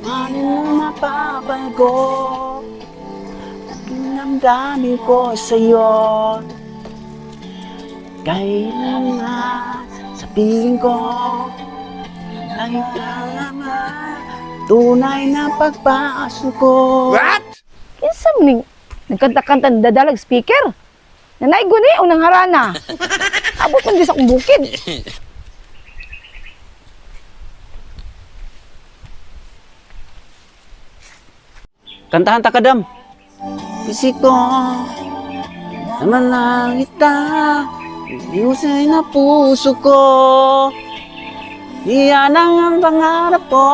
Ano na mapapago? Damdamin ko sa'yo. Kailan nga sabihin ko ay naman tunay na pagpasok ko. What? Kinsa man ning nagkanta-kanta dadalag speaker? Nanay guni unang harana. Abot man di sa akong bukid. Kantahan ta kadam. Isip ko naman lang kita, iusay na puso ko. Iyan ang pangarap ko.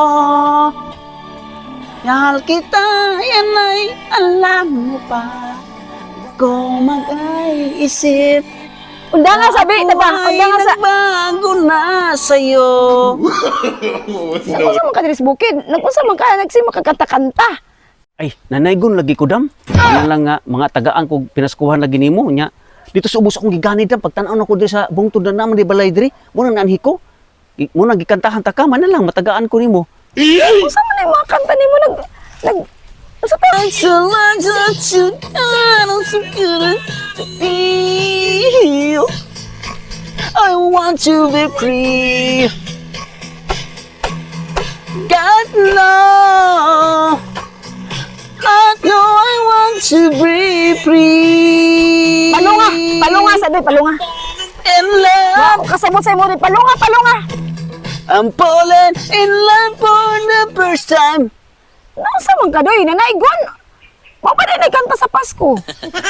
Mahal kita, yan ay alam mo pa. Kung mag-iisip, Unda nga sabi, diba? Unda nga sa... nagbago na sa'yo. Nagpunsa man ka diri sa bukid. Nagpunsa man ka, nagsi makakanta-kanta. Ay, nanaygon lagi ko dam. Ano lang nga, mga tagaan ko pinaskuhan lagi nimo nya. Dito sa ubos akong giganid dam. Pagtanaw na ko di sa bungtod na naman di balay diri. Muna naanhi ko. Muna gikantahan ta ka, man na lang, matagaan ko nimo. Kung saan man yung mga kanta ni mo, Asa pa? I want to be free. God knows. I know I want to be free. Palunga, sabi, palunga. In love. Wow, kasabot sa mo rin, palunga. I'm falling in love for the first time. Nausa man ka doy, nanaygon. Mo pa din kanta sa Pasko.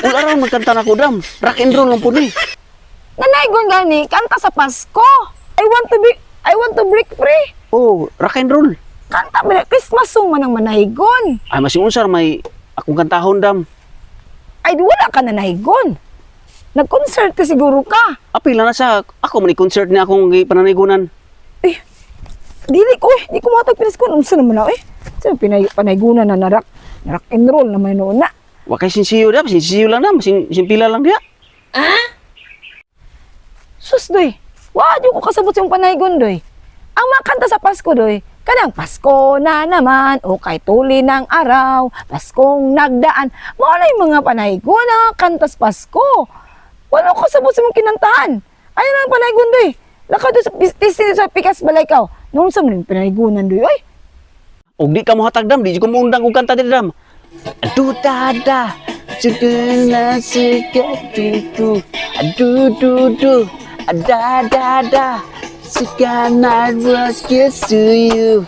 Wala rin magkanta na ko dam. Rock and roll lang po ni. Nanaygon gani, kanta sa Pasko. I want to break free. Oh, rock and roll. Kanta ba Christmas song man ang manaygon. Ay, masiunsar may akong kantahon dam. Ay wala ka nanaygon. Nag-concert ka siguro ka. Apila na sa ako man concert ni akong pananaygunan. Eh, di ko matag pinaskon. Unsa naman na Sino panaygunan na rock and roll naman noon na. Wa kay sinsiyo dam, sinsiyo lang dam, simpila lang dia. Sus doy. Di ko kasabot yung panaygon doy. Ang mga kanta sa Pasko doy, kanang Pasko na naman, o kay tuli ng araw, Paskong nagdaan. Wala yung mga panaygon na kanta sa Pasko. Wala ko kasabot sa mong kinantahan. Ayun ang panaygon doy. Lakaw doon sa pikas balay ka. Noon sa mga panaygonan doy, oy. Og di ka mo hatag dam, di ko mo undang og kanta diri dam. Adu dada, sudena sikatu. Adu du, ada, sikana was kiss to you.